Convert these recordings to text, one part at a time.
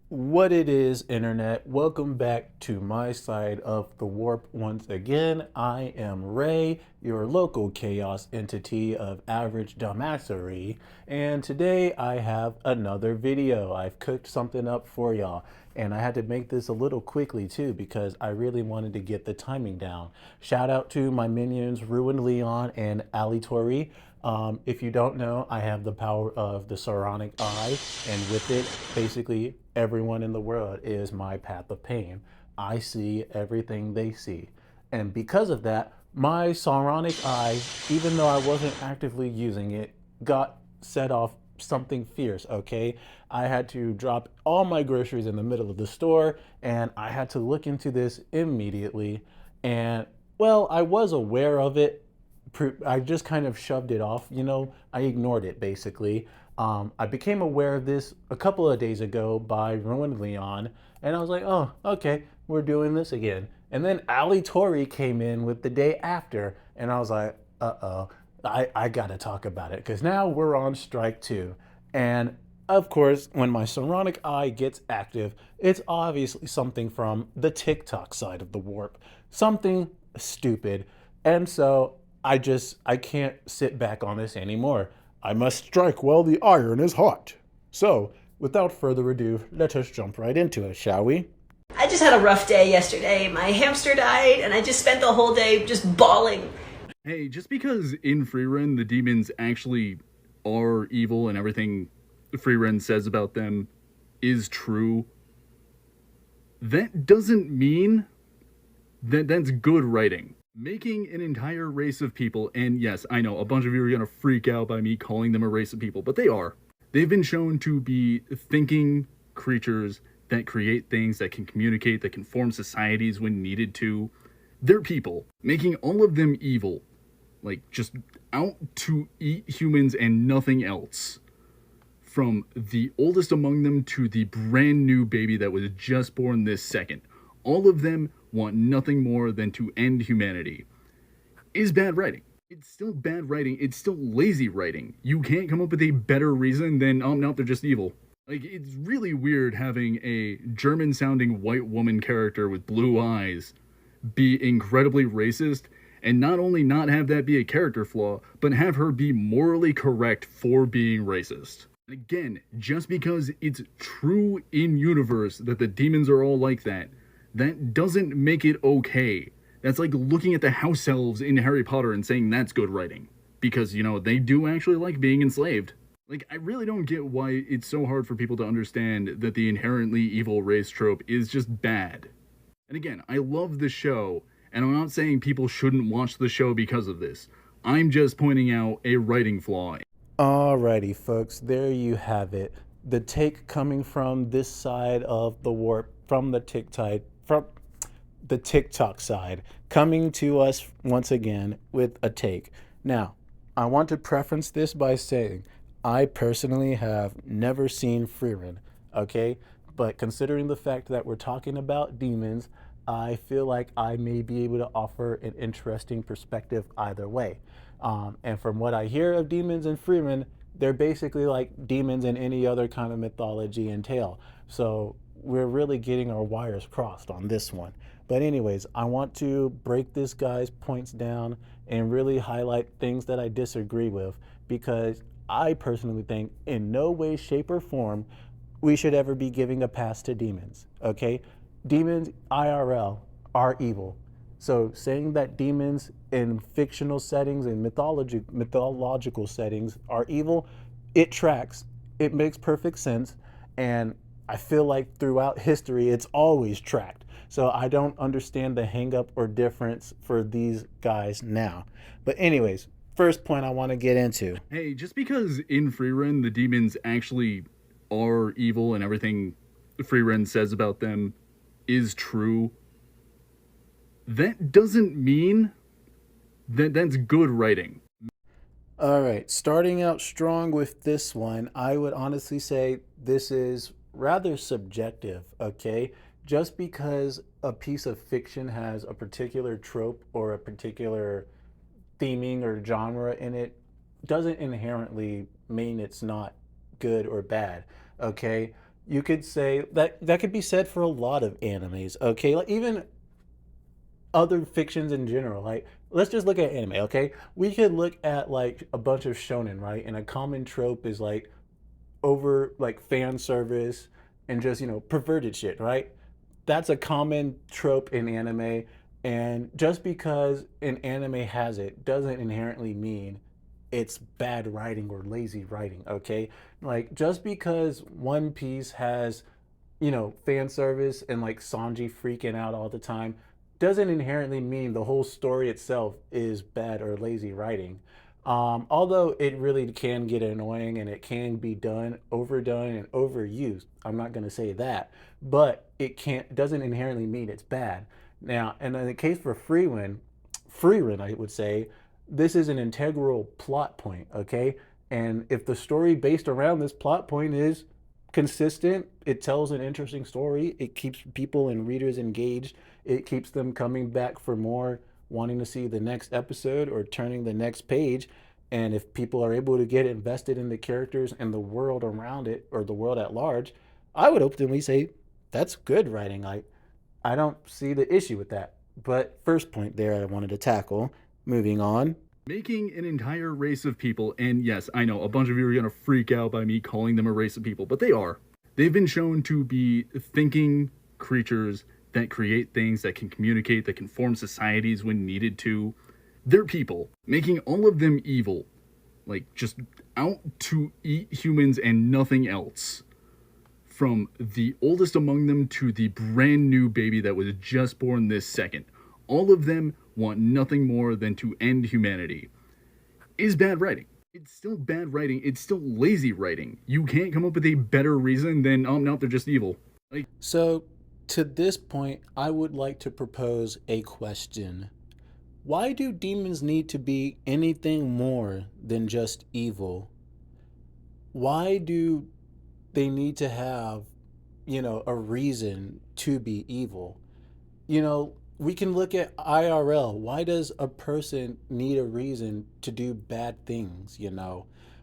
What it is, internet. Welcome back to my side of the warp once again. I am Ray, your local chaos entity of average dumbassery, and today I have another video. I've cooked something up for y'all, and I had to make this a little quickly too because I really wanted to get the timing down. Shout out to my minions Ruin Leon and Ali Tori. If you don't know, I have the power of the Saronic Eye, and with it, basically everyone in the world is my path of pain. I see everything they see. And because of that, my Saronic Eye, even though I wasn't actively using it, got set off something fierce, okay? I had to drop all my groceries in the middle of the store, and I had to look into this immediately. And, well, I was aware of it. I just kind of shoved it off, I ignored it basically. I became aware of this a couple of days ago by Ruin Leon, and I was like, oh, okay, we're doing this again. And then Ali Tori came in with the day after, and I was like, uh-oh, I gotta talk about it, because now we're on strike two. And of course, when my Saronic Eye gets active, it's obviously something from the TikTok side of the warp. Something stupid. And so I can't sit back on this anymore. I must strike while the iron is hot. So, without further ado, let us jump right into it, shall we? I just had a rough day yesterday. My hamster died, and I just spent the whole day just bawling. Hey, just because in Freerun the demons actually are evil and everything Freerun says about them is true, that doesn't mean that that's good writing. Making an entire race of people, and yes, I know, a bunch of you are gonna freak out by me calling them a race of people, but they are. They've been shown to be thinking creatures that create things, that can communicate, that can form societies when needed to. They're people. Making all of them evil, like just out to eat humans and nothing else. From the oldest among them to the brand new baby that was just born this second. All of them want nothing more than to end humanity. Is bad writing. It's still bad writing. It's still lazy writing. You can't come up with a better reason than, oh no, they're just evil. Like, it's really weird having a German-sounding white woman character with blue eyes be incredibly racist, and not only not have that be a character flaw, but have her be morally correct for being racist. Again, just because it's true in universe that the demons are all like that, that doesn't make it okay. That's like looking at the house elves in Harry Potter and saying that's good writing. Because, they do actually like being enslaved. Like, I really don't get why it's so hard for people to understand that the inherently evil race trope is just bad. And again, I love the show, and I'm not saying people shouldn't watch the show because of this. I'm just pointing out a writing flaw. Alrighty, folks, there you have it. The take coming from this side of the warp, from the TikTok side, coming to us once again with a take. Now, I want to preference this by saying I personally have never seen Freerun, okay? But considering the fact that we're talking about demons, I feel like I may be able to offer an interesting perspective either way. And from what I hear of demons in Freerun, they're basically like demons in any other kind of mythology and tale. So we're really getting our wires crossed on this one. But anyways, I want to break this guy's points down and really highlight things that I disagree with, because I personally think in no way, shape, or form we should ever be giving a pass to demons, okay? Demons IRL are evil. So saying that demons in fictional settings and mythological settings are evil, it tracks. It makes perfect sense. And I feel like throughout history, it's always tracked. So I don't understand the hang up or difference for these guys now. But anyways, first point I want to get into. Hey, just because in Freerun the demons actually are evil and everything Freerun says about them is true, that doesn't mean that that's good writing. All right, starting out strong with this one, I would honestly say this is rather subjective, okay? Just because a piece of fiction has a particular trope or a particular theming or genre in it doesn't inherently mean it's not good or bad, okay? You could say that that could be said for a lot of animes, okay? Like even other fictions in general. Like let's just look at anime, okay? We could look at like a bunch of shonen, right? And a common trope is like over like fan service and just, perverted shit, right? That's a common trope in anime, and just because an anime has it doesn't inherently mean it's bad writing or lazy writing, okay? Like just because One Piece has, fan service and like Sanji freaking out all the time doesn't inherently mean the whole story itself is bad or lazy writing. Although it really can get annoying and it can be overdone and overused. I'm not going to say that, but it can't doesn't inherently mean it's bad. Now, and in the case for Freerin, I would say this is an integral plot point. Okay, and if the story based around this plot point is consistent, it tells an interesting story, it keeps people and readers engaged, it keeps them coming back for more, wanting to see the next episode or turning the next page. And if people are able to get invested in the characters and the world around it or the world at large, I would openly say that's good writing. I don't see the issue with that. But first point there I wanted to tackle. Moving on. Making an entire race of people, and yes, I know a bunch of you are going to freak out by me calling them a race of people, but they are. They've been shown to be thinking creatures that create things, that can communicate, that can form societies when needed to. They're people. Making all of them evil, like just out to eat humans and nothing else. From the oldest among them to the brand new baby that was just born this second. All of them want nothing more than to end humanity. Is bad writing. It's still bad writing. It's still lazy writing. You can't come up with a better reason than, no, they're just evil. Like, So, to this point, I would like to propose a question. Why do demons need to be anything more than just evil? Why do they need to have, a reason to be evil? We can look at IRL. Why does a person need a reason to do bad things?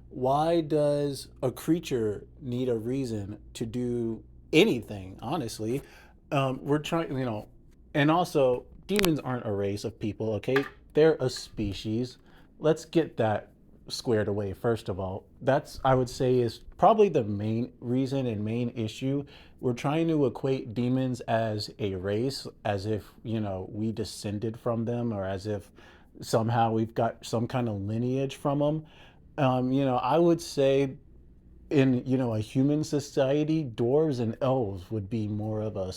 Why does a creature need a reason to do anything, honestly? We're trying, and also, demons aren't a race of people, okay? They're a species. Let's get that squared away, first of all. That's, I would say, is probably the main reason and main issue. We're trying to equate demons as a race, as if, we descended from them, or as if somehow we've got some kind of lineage from them. I would say in a human society, dwarves and elves would be more of a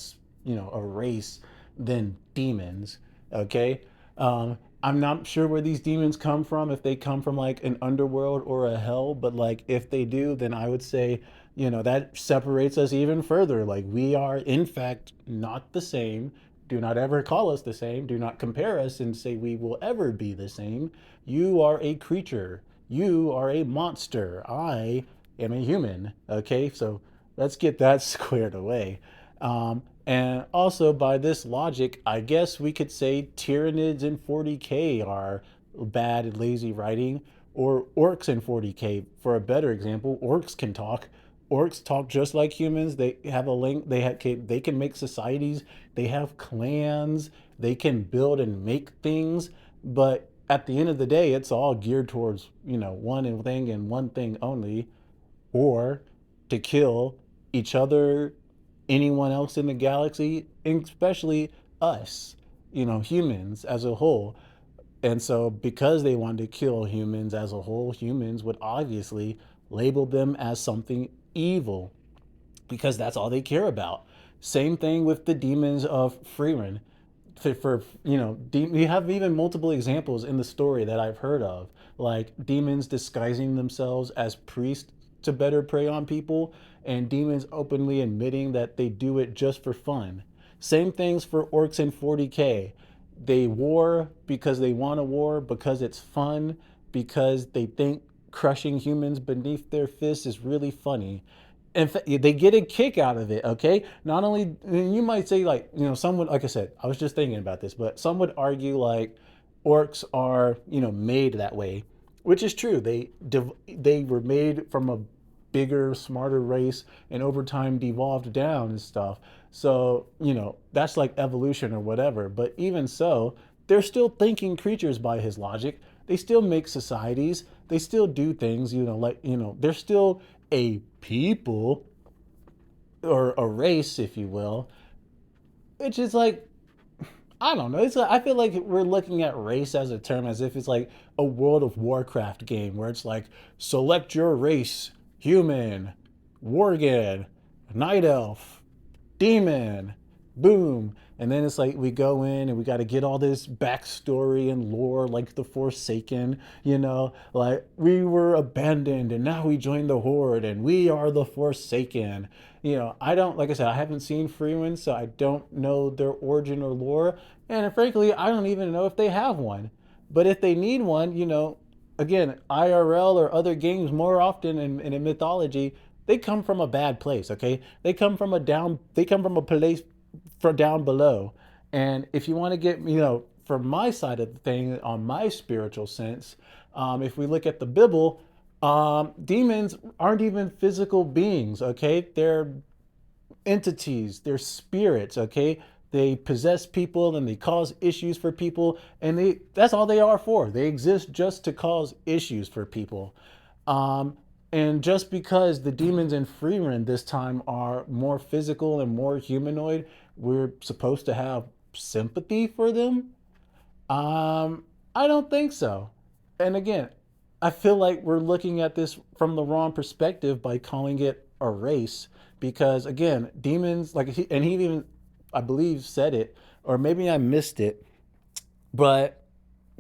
race than demons. Okay, I'm not sure where these demons come from, if they come from like an underworld or a hell, but like if they do, then I would say that separates us even further. Like we are in fact not the same. Do not ever call us the same. Do not compare us and say we will ever be the same. You are a creature. You are a monster. I am a human. Okay, so let's get that squared away. And also, by this logic, I guess we could say Tyranids in 40K are bad, lazy writing, or orcs in 40K. For a better example, orcs can talk. Orcs talk just like humans. They have a link. They can make societies. They have clans. They can build and make things. But at the end of the day, it's all geared towards one thing and one thing only, or to kill each other, anyone else in the galaxy, and especially us, humans as a whole. And so, because they wanted to kill humans as a whole, humans would obviously label them as something evil because that's all they care about. Same thing with the demons of Freeman. We have even multiple examples in the story that I've heard of, like demons disguising themselves as priests to better prey on people, and demons openly admitting that they do it just for fun. Same things for orcs in 40K. They war because they want to war, because it's fun, because they think crushing humans beneath their fists is really funny. In fact, they get a kick out of it. Okay, not only you might say like some would, like I said, I was just thinking about this, but some would argue like orcs are made that way, which is true. They were made from a bigger, smarter race, and over time devolved down and stuff. So, that's like evolution or whatever. But even so, they're still thinking creatures by his logic. They still make societies. They still do things, they're still a people or a race, if you will. Which is like, I don't know. I feel like we're looking at race as a term as if it's like a World of Warcraft game where it's like select your race: human, worgen, night elf, demon, boom. And then it's like we go in and we got to get all this backstory and lore, like the Forsaken, like we were abandoned and now we joined the Horde and we are the Forsaken. I don't, like I said, I haven't seen Freewind, so I don't know their origin or lore. And frankly, I don't even know if they have one. But if they need one, again, IRL or other games more often in mythology, they come from a bad place, okay? They come from a place for down below. And if you want to get, from my side of the thing, on my spiritual sense, if we look at the Bible, demons aren't even physical beings, okay? They're entities, they're spirits, okay? They possess people and they cause issues for people, and that's all they are for. They exist just to cause issues for people. And just because the demons in Freewind this time are more physical and more humanoid, we're supposed to have sympathy for them? I don't think so. And again, I feel like we're looking at this from the wrong perspective by calling it a race. Because again, demons, like and he even, I believe, said it, or maybe I missed it, but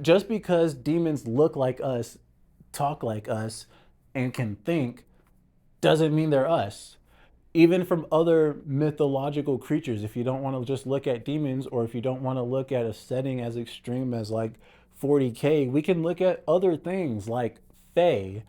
just because demons look like us, talk like us, and can think, doesn't mean they're us. Even from other mythological creatures, if you don't want to just look at demons, or if you don't want to look at a setting as extreme as like 40K, we can look at other things like fae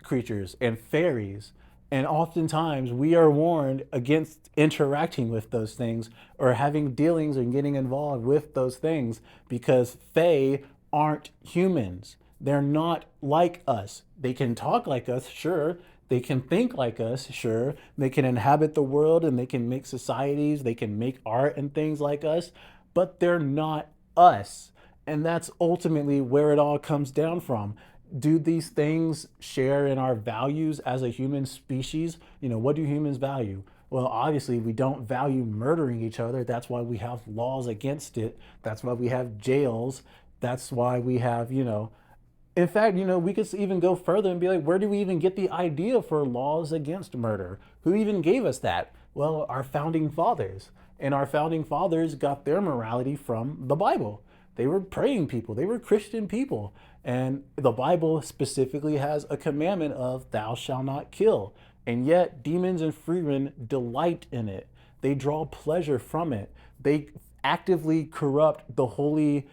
creatures and fairies. And oftentimes we are warned against interacting with those things or having dealings and getting involved with those things because fae aren't humans. They're not like us. They can talk like us, sure. They can think like us, sure. They can inhabit the world and they can make societies. They can make art and things like us, but they're not us. And that's ultimately where it all comes down from. Do these things share in our values as a human species? What do humans value? Well, obviously, we don't value murdering each other. That's why we have laws against it. That's why we have jails. That's why we have, in fact, we could even go further and be like, where do we even get the idea for laws against murder? Who even gave us that? Well, our founding fathers. And our founding fathers got their morality from the Bible. They were praying people. They were Christian people. And the Bible specifically has a commandment of thou shalt not kill. And yet demons and freemen delight in it. They draw pleasure from it. They actively corrupt the holy,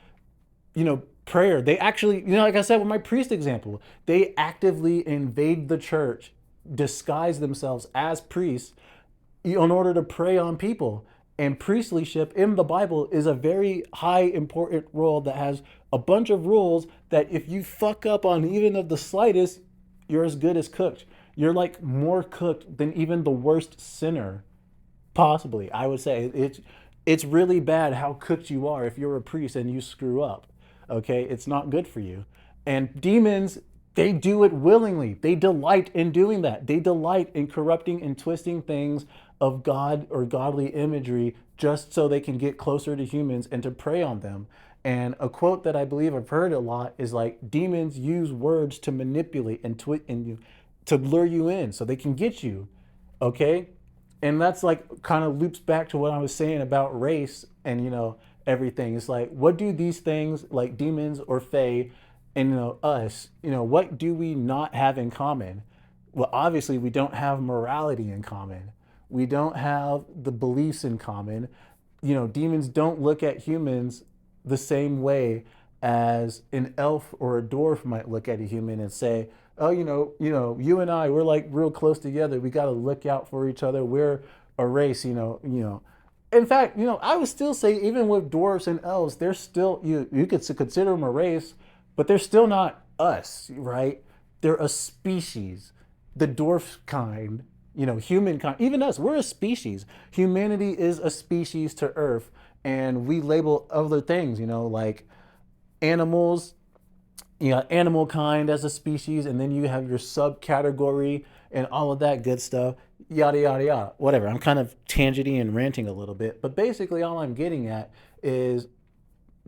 prayer. They actually, like I said with my priest example, they actively invade the church, disguise themselves as priests in order to prey on people. And priestlyship in the Bible is a very high important role that has a bunch of rules that if you fuck up on even of the slightest, you're as good as cooked. You're like more cooked than even the worst sinner. Possibly, I would say it's really bad how cooked you are if you're a priest and you screw up. Okay, it's not good for you. And demons, they do it willingly. They delight in doing that. They delight in corrupting and twisting things of God or godly imagery just so they can get closer to humans and to prey on them. And a quote that I believe I've heard a lot is like, demons use words to manipulate and to lure you in so they can get you. Okay? And that's like kind of loops back to what I was saying about race and everything. It's like, what do these things like demons or fae and us, what do we not have in common? Well, obviously we don't have morality in common. We don't have the beliefs in common. Demons don't look at humans the same way as an elf or a dwarf might look at a human and say, oh, you and I, we're like real close together. We got to look out for each other. We're a race, In fact, I would still say even with dwarves and elves, they're still, you could consider them a race, but they're still not us, right? They're a species. the dwarf kind, humankind, even us, we're a species. Humanity is a species to Earth, and we label other things, like animals. You got animal kind as a species, and then you have your subcategory and all of that good stuff, yada yada yada. Whatever. I'm kind of tangenting and ranting a little bit, but basically all I'm getting at is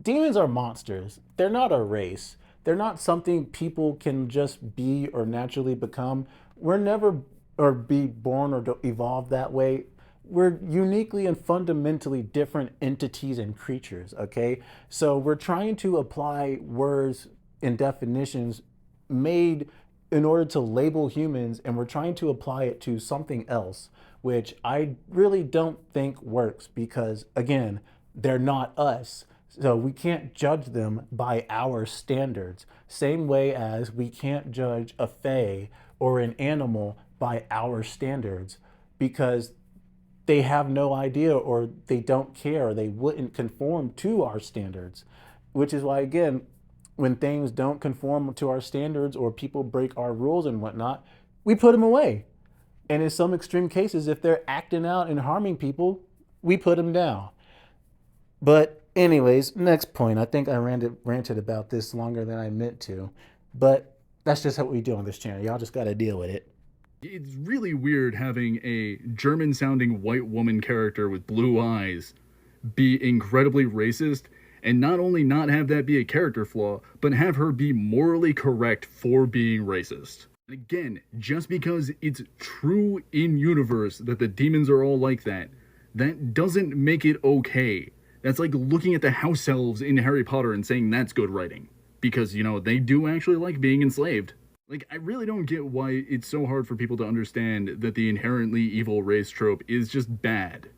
demons are monsters. They're not a race. They're not something people can just be or naturally become. We're never or be born or evolve that way. We're uniquely and fundamentally different entities and creatures, okay? So we're trying to apply words and definitions made in order to label humans, and we're trying to apply it to something else, which I really don't think works because, again, they're not us. So we can't judge them by our standards. Same way as we can't judge a fae or an animal by our standards because they have no idea or they don't care or they wouldn't conform to our standards. Which is why, again, when things don't conform to our standards or people break our rules and whatnot, we put them away. And in some extreme cases, if they're acting out and harming people, we put them down. But anyways, next point. I think I ranted about this longer than I meant to, but that's just what we do on this channel. Y'all just got to deal with it. It's really weird having a German sounding white woman character with blue eyes be incredibly racist and not only not have that be a character flaw, but have her be morally correct for being racist. Again, just because it's true in universe that the demons are all like that, that doesn't make it okay. That's like looking at the house elves in Harry Potter and saying that's good writing. Because, they do actually like being enslaved. Like, I really don't get why it's so hard for people to understand that the inherently evil race trope is just bad.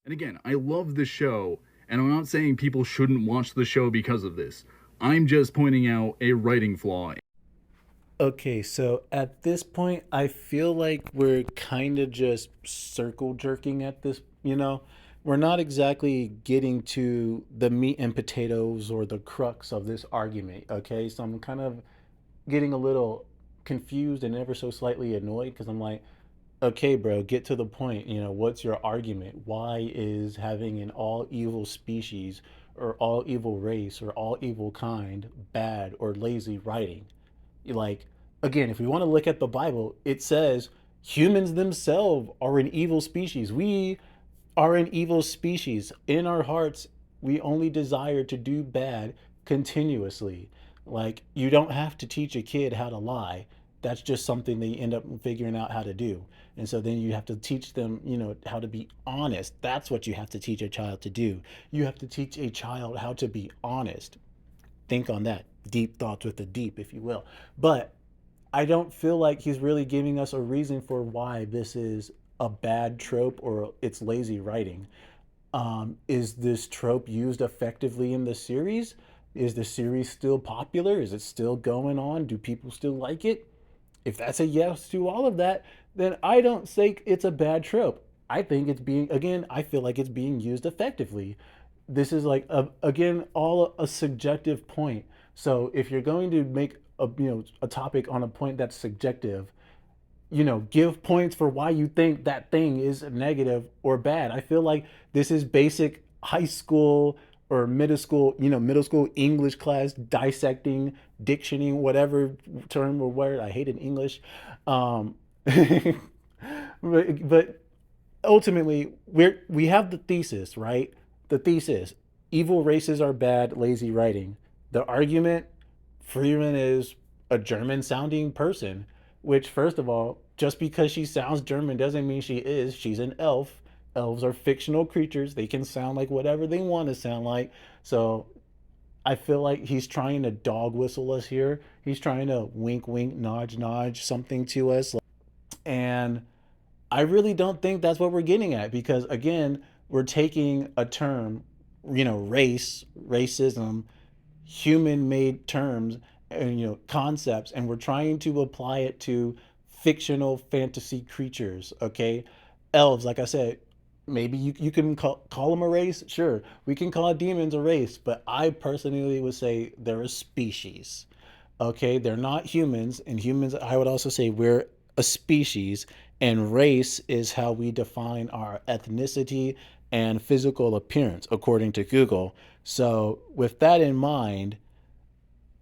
And again, I love the show, and I'm not saying people shouldn't watch the show because of this. I'm just pointing out a writing flaw. Okay, so at this point, I feel like we're kind of just circle jerking at this, We're not exactly getting to the meat and potatoes or the crux of this argument, okay? So I'm kind of getting a little confused and ever so slightly annoyed because I'm like, okay, bro, get to the point. What's your argument? Why is having an all evil species or all evil race or all evil kind bad or lazy writing? Like, again, if we want to look at the Bible, it says humans themselves are an evil species. We are an evil species. In our hearts, we only desire to do bad continuously. Like, you don't have to teach a kid how to lie. That's just something they end up figuring out how to do. And so then you have to teach them, how to be honest. That's what you have to teach a child to do. You have to teach a child how to be honest. Think on that. Deep thoughts with the deep, if you will. But I don't feel like he's really giving us a reason for why this is a bad trope or it's lazy writing. Is this trope used effectively in the series? Is the series still popular? Is it still going on? Do people still like it? If that's a yes to all of that, then I don't think it's a bad trope. I think it's being, again, I feel like it's being used effectively. This is like, again, all a subjective point. So if you're going to make a topic on a point that's subjective, give points for why you think that thing is negative or bad. I feel like this is basic high school or middle school English class dissecting, dictioning, whatever term or word. I hated English. But ultimately, we have the thesis, right? The thesis: evil races are bad, lazy writing. The argument: Freeman is a German sounding person, which, first of all, just because she sounds German doesn't mean she is. She's an elf. Elves are fictional creatures. They can sound like whatever they want to sound like. So I feel like he's trying to dog whistle us here. He's trying to wink, wink, nudge, nudge something to us. And I really don't think that's what we're getting at because, again, we're taking a term, race, racism, human made terms and concepts, and we're trying to apply it to fictional fantasy creatures. Okay, elves, like I said, maybe you can call them a race. Sure, we can call demons a race, but I personally would say they're a species. Okay, they're not humans, and humans, I would also say we're a species, and race is how we define our ethnicity and physical appearance, according to Google. So, with that in mind,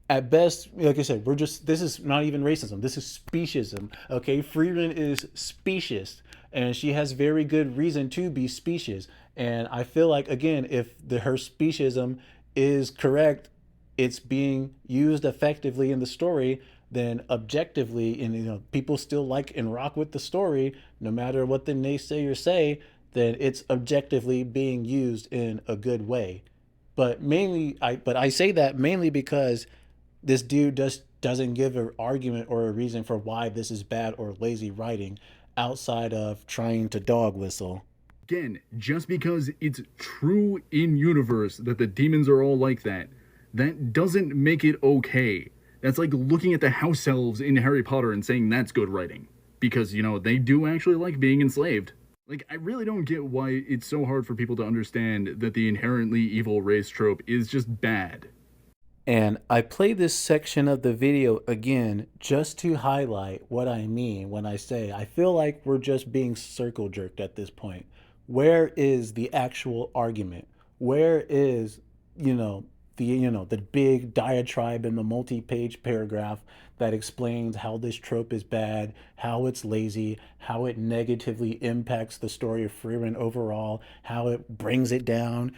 at best, like I said, this is not even racism. This is speciesism. Okay, Freeland is specious, and she has very good reason to be specious. And I feel like again, if her speciesism is correct, it's being used effectively in the story. Then objectively, and people still like and rock with the story, no matter what the naysayers say. Then it's objectively being used in a good way. But I say that mainly because this dude just doesn't give an argument or a reason for why this is bad or lazy writing outside of trying to dog whistle. Again, just because it's true in universe that the demons are all like that, that doesn't make it okay. That's like looking at the house elves in Harry Potter and saying that's good writing. Because, they do actually like being enslaved. Like, I really don't get why it's so hard for people to understand that the inherently evil race trope is just bad. And I play this section of the video again just to highlight what I mean when I say I feel like we're just being circle jerked at this point. Where is the actual argument? Where is, you know, the big diatribe in the multi-page paragraph that explains how this trope is bad, how it's lazy, how it negatively impacts the story of Freeman overall, how it brings it down.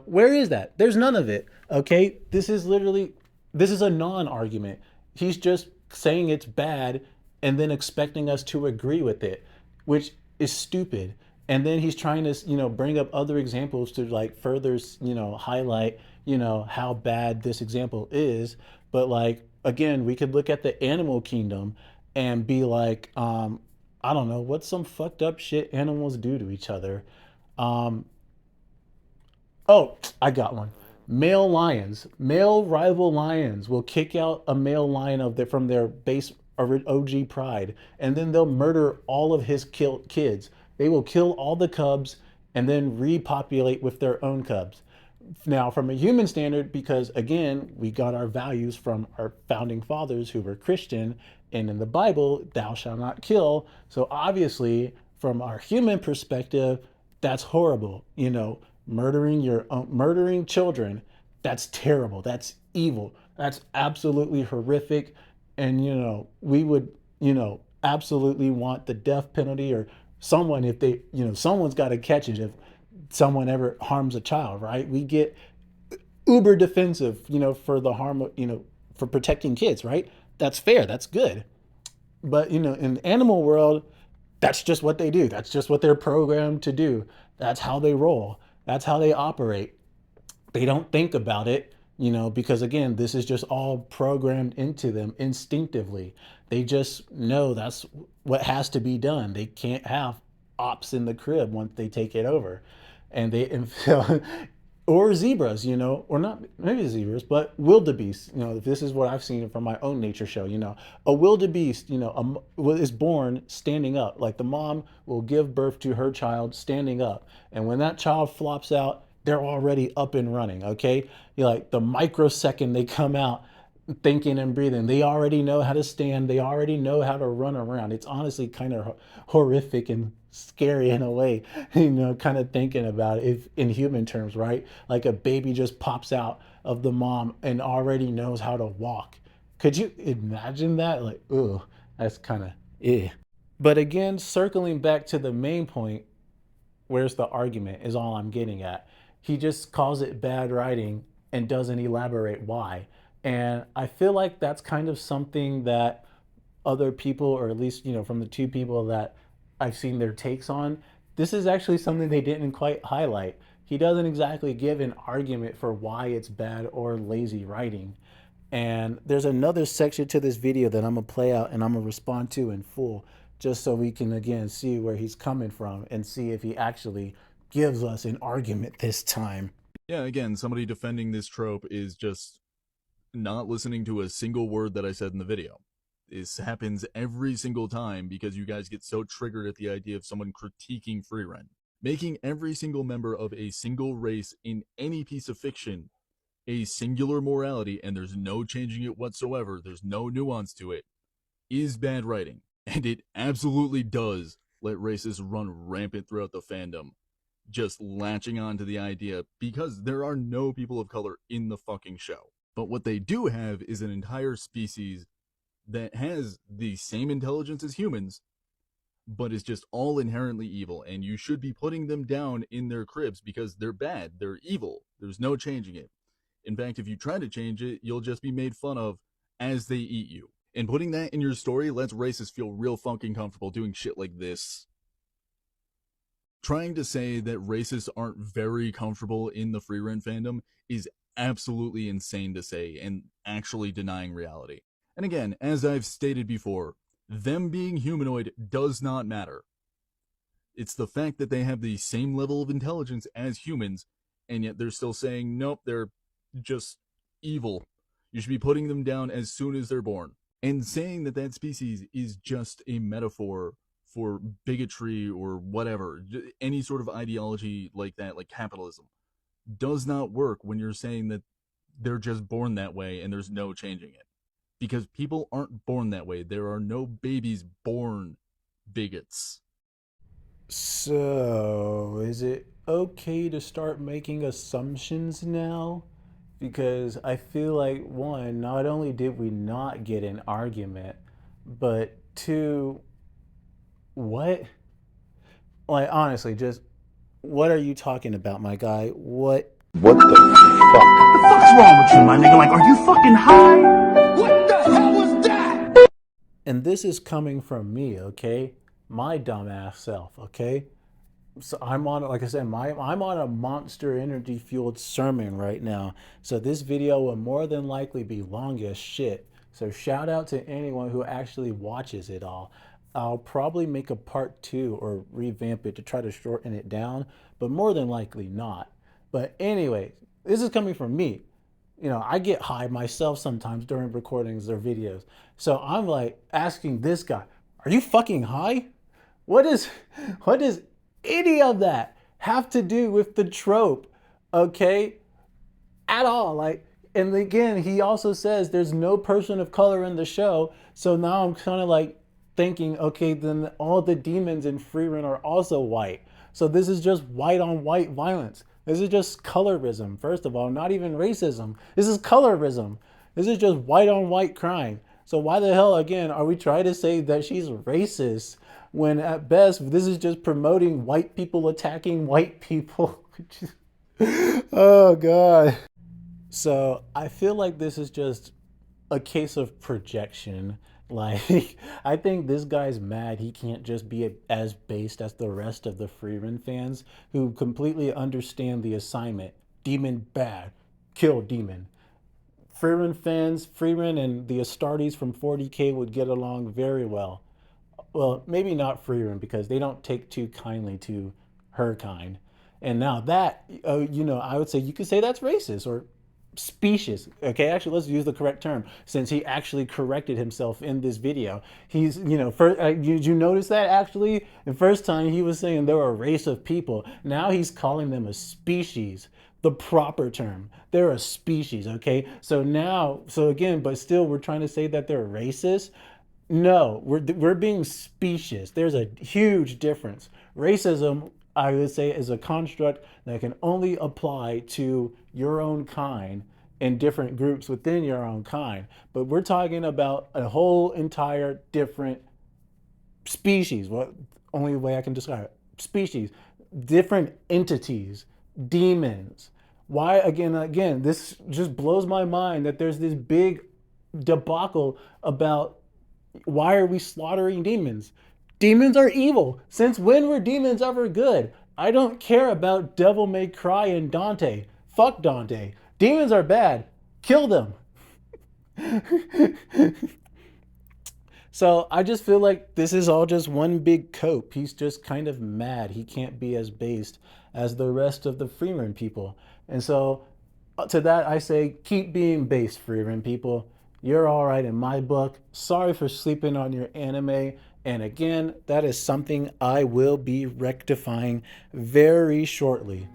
Where is that? There's none of it. Okay? This is a non-argument. He's just saying it's bad and then expecting us to agree with it, which is stupid. And then he's trying to, bring up other examples to like further, highlight, how bad this example is. But like, again, we could look at the animal kingdom and be like, I don't know, what's some fucked up shit animals do to each other? Um, Oh, I got one. Male rival lions will kick out a male lion from their base OG pride, and then they'll murder all of his kids. They will kill all the cubs and then repopulate with their own cubs. Now, from a human standard, because again, we got our values from our founding fathers who were Christian, and in the Bible, thou shalt not kill. So obviously, from our human perspective, that's horrible. Murdering children, that's terrible. That's evil. That's absolutely horrific. And we would, absolutely want the death penalty, or someone, if they, someone's got to catch it if someone ever harms a child, right? We get uber defensive, for the harm of, for protecting kids, right? That's fair. That's good. But, in the animal world, that's just what they do. That's just what they're programmed to do. That's how they roll. That's how they operate. They don't think about it, because again, this is just all programmed into them instinctively. They just know that's what has to be done. They can't have ops in the crib once they take it over. And or zebras, or not maybe zebras, but wildebeest. This is what I've seen from my own nature show. A wildebeest, is born standing up. Like the mom will give birth to her child standing up, and when that child flops out, they're already up and running. Okay, like the microsecond they come out, thinking and breathing, they already know how to stand. They already know how to run around. It's honestly kind of horrific and scary in a way, kind of thinking about it if, in human terms, right? Like a baby just pops out of the mom and already knows how to walk. Could you imagine that? Like, ooh, that's kind of eh. But again, circling back to the main point, where's the argument is all I'm getting at. He just calls it bad writing and doesn't elaborate why. And I feel like that's kind of something that other people, or at least, from the two people that I've seen their takes on, this is actually something they didn't quite highlight. He doesn't exactly give an argument for why it's bad or lazy writing. And there's another section to this video that I'm gonna play out and I'm gonna respond to in full, just so we can again see where he's coming from and see if he actually gives us an argument this time. Yeah, again, somebody defending this trope is just not listening to a single word that I said in the video. This happens every single time because you guys get so triggered at the idea of someone critiquing Freerun. Making every single member of a single race in any piece of fiction a singular morality, and there's no changing it whatsoever, there's no nuance to it, is bad writing. And it absolutely does let racists run rampant throughout the fandom, just latching on to the idea because there are no people of color in the fucking show. But what they do have is an entire species that has the same intelligence as humans, but is just all inherently evil, and you should be putting them down in their cribs because they're bad, they're evil, there's no changing it. In fact, if you try to change it, you'll just be made fun of as they eat you. And putting that in your story lets racists feel real fucking comfortable doing shit like this. Trying to say that racists aren't very comfortable in the Freerun fandom is absolutely insane to say, and actually denying reality. And again, as I've stated before, them being humanoid does not matter. It's the fact that they have the same level of intelligence as humans, and yet they're still saying, nope, they're just evil. You should be putting them down as soon as they're born. And saying that that species is just a metaphor for bigotry or whatever, any sort of ideology like that, like capitalism, does not work when you're saying that they're just born that way and there's no changing it. Because people aren't born that way. There are no babies born bigots. So, is it okay to start making assumptions now? Because I feel like, one, not only did we not get an argument, but two, what? Like, honestly, just what are you talking about, my guy? What? What the fuck? The fuck's wrong with you, my nigga? Like, are you fucking high? What the hell was that? And this is coming from me, okay? My dumbass self, okay? So I'm on, like I said, I'm on a Monster Energy fueled sermon right now. So this video will more than likely be long as shit. So shout out to anyone who actually watches it all. I'll probably make a part 2 or revamp it to try to shorten it down, but more than likely not. But anyway, this is coming from me. You know, I get high myself sometimes during recordings or videos. So I'm like asking this guy, are you fucking high? What does any of that have to do with the trope, okay? At all. Like, and again, he also says there's no person of color in the show. So now I'm kind of like thinking, okay, then all the demons in Freerun are also white. So this is just white on white violence. This is just colorism, first of all, not even racism. This is colorism. This is just white on white crime. So why the hell, again, are we trying to say that she's racist when at best this is just promoting white people attacking white people? Oh, God. So I feel like this is just a case of projection. Like, I think this guy's mad he can't just be as based as the rest of the Freerun fans who completely understand the assignment. Demon bad. Kill demon. Freerun fans, Freerun and the Astartes from 40K would get along very well. Well, maybe not Freerun because they don't take too kindly to her kind. And now that, you know, I would say you could say that's racist or specious. Okay, actually, let's use the correct term since he actually corrected himself in this video. He's, you know, you notice that actually the first time he was saying they're a race of people. Now he's calling them a species, the proper term. They're a species. Okay, so now, so again, but still, we're trying to say that they're racist. No, we're being specious. There's a huge difference. Racism, I would say, is a construct that can only apply to your own kind in different groups within your own kind. But we're talking about a whole entire different species. What only way I can describe it? Species, different entities, demons. Why again, this just blows my mind that there's this big debacle about why are we slaughtering demons? Demons are evil. Since when were demons ever good? I don't care about Devil May Cry and Dante. Fuck Dante. Demons are bad. Kill them. So I just feel like this is all just one big cope. He's just kind of mad. He can't be as based as the rest of the Freerun people. And so to that I say, keep being based, Freerun people. You're all right in my book. Sorry for sleeping on your anime. And again, that is something I will be rectifying very shortly.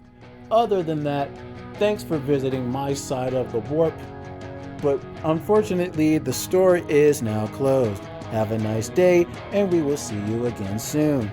Other than that, thanks for visiting my side of the warp. But unfortunately, the store is now closed. Have a nice day, and we will see you again soon.